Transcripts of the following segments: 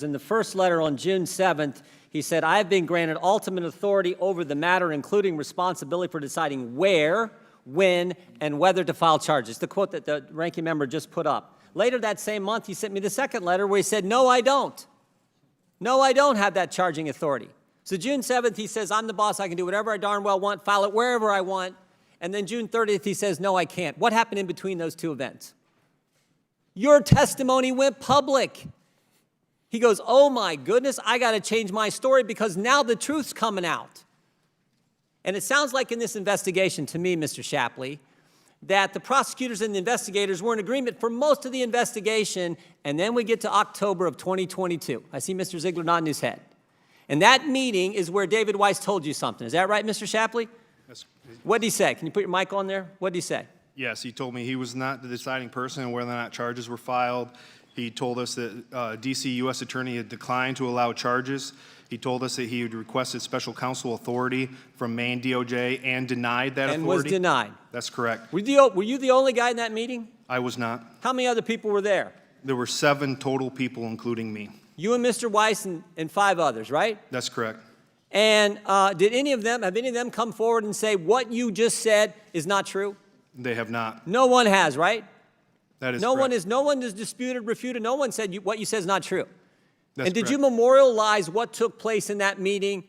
In the first letter on June 7th, he said, I have been granted ultimate authority over the matter, including responsibility for deciding where, when, and whether to file charges. The quote that the ranking member just put up. Later that same month, he sent me the second letter where he said, no, I don't. No, I don't have that charging authority. So June 7th, he says, I'm the boss. I can do whatever I darn well want, file it wherever I want. And then June 30th, he says, no, I can't. What happened in between those two events? Your testimony went public. He goes, oh my goodness, I got to change my story because now the truth's coming out. And it sounds like in this investigation to me, Mr. Shapley, that the prosecutors and the investigators were in agreement for most of the investigation, and then we get to October of 2022. I see Mr. Ziegler nodding his head. And that meeting is where David Weiss told you something. Is that right, Mr. Shapley? Yes. What did he say? Can you put your mic on there? What did he say? Yes, he told me he was not the deciding person on whether or not charges were filed. He told us that D.C. U.S. Attorney had declined to allow charges. He told us that he had requested special counsel authority from Maine DOJ and denied that authority. And was denied. That's correct. Were you the only guy in that meeting? I was not. How many other people were there? There were 7 total people, including me. You and Mr. Weiss and 5 others, right? That's correct. And have any of them come forward and say what you just said is not true? They have not. No one has, right? That is no correct. No one is disputed, refuted. No one said what you said is not true. That's and did correct. you memorialize what took place in that meeting?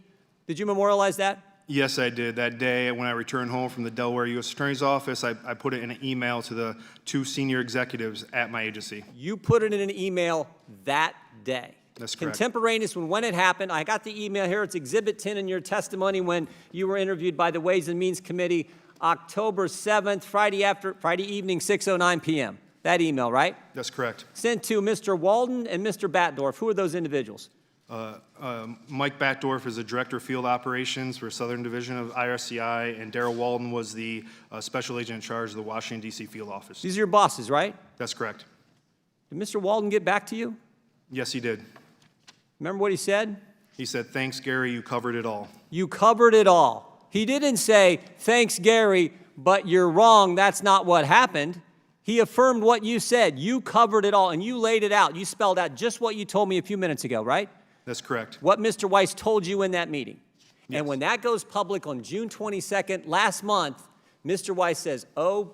Did you memorialize that? Yes, I did. That day when I returned home from the Delaware U.S. Attorney's Office, I put it in an email to the 2 senior executives at my agency. You put it in an email that day. That's correct. Contemporaneous when it happened. I got the email here. It's Exhibit 10 in your testimony when you were interviewed by the Ways and Means Committee, October 7th, Friday evening, 6:09 p.m. That email, right? That's correct. Sent to Mr. Walden and Mr. Batdorf. Who are those individuals? Mike Batdorf is the Director of Field Operations for Southern Division of IRCI, and Darrell Walden was the Special Agent in charge of the Washington, D.C. Field Office. These are your bosses, right? That's correct. Did Mr. Walden get back to you? Yes, he did. Remember what he said? He said, thanks, Gary, you covered it all. You covered it all. He didn't say, thanks, Gary, but you're wrong, that's not what happened. He affirmed what you said. You covered it all, and you laid it out. You spelled out just what you told me a few minutes ago, right? That's correct. What Mr. Weiss told you in that meeting. Yes. And when that goes public on June 22nd, last month, Mr. Weiss says, oh,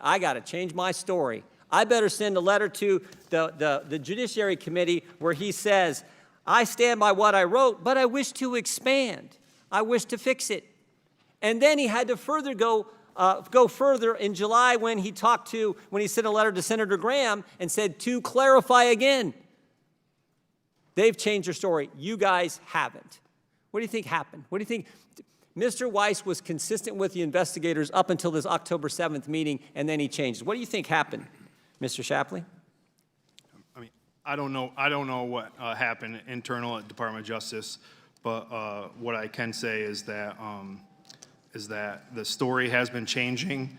I got to change my story. I better send a letter to the Judiciary Committee where he says, I stand by what I wrote, but I wish to expand. I wish to fix it. And then he had to further go further in July when he sent a letter to Senator Graham and said, to clarify again. They've changed their story. You guys haven't. What do you think happened? What do you think? Mr. Weiss was consistent with the investigators up until this October 7th meeting, and then he changed. What do you think happened, Mr. Shapley? I mean, I don't know what happened internal at Department of Justice, but what I can say is that the story has been changing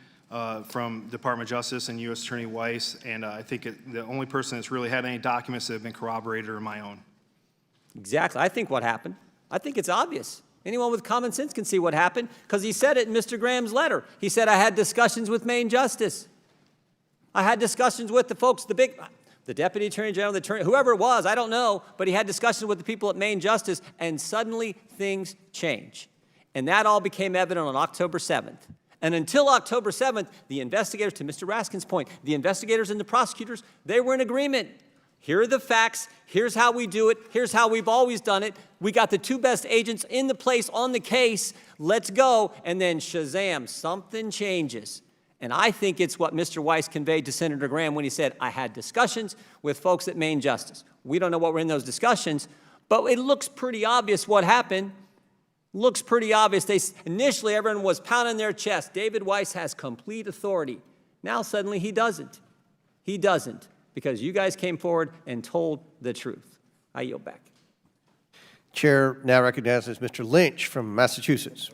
from Department of Justice and U.S. Attorney Weiss, and I think the only person that's really had any documents that have been corroborated are my own. Exactly. I think what happened. I think it's obvious. Anyone with common sense can see what happened because he said it in Mr. Graham's letter. He said, I had discussions with Maine Justice. I had discussions with the folks, the Deputy Attorney General, the Attorney, whoever it was, I don't know, but he had discussions with the people at Maine Justice, and suddenly things change. And that all became evident on October 7th. And until October 7th, the investigators, to Mr. Raskin's point, the investigators and the prosecutors, they were in agreement. Here are the facts. Here's how we do it. Here's how we've always done it. We got the 2 best agents in the place on the case. Let's go. And then shazam, something changes. And I think it's what Mr. Weiss conveyed to Senator Graham when he said, I had discussions with folks at Maine Justice. We don't know what were in those discussions, but it looks pretty obvious what happened. Looks pretty obvious. Initially, everyone was pounding their chest. David Weiss has complete authority. Now, suddenly, he doesn't. He doesn't, because you guys came forward and told the truth. I yield back. Chair now recognizes Mr. Lynch from Massachusetts.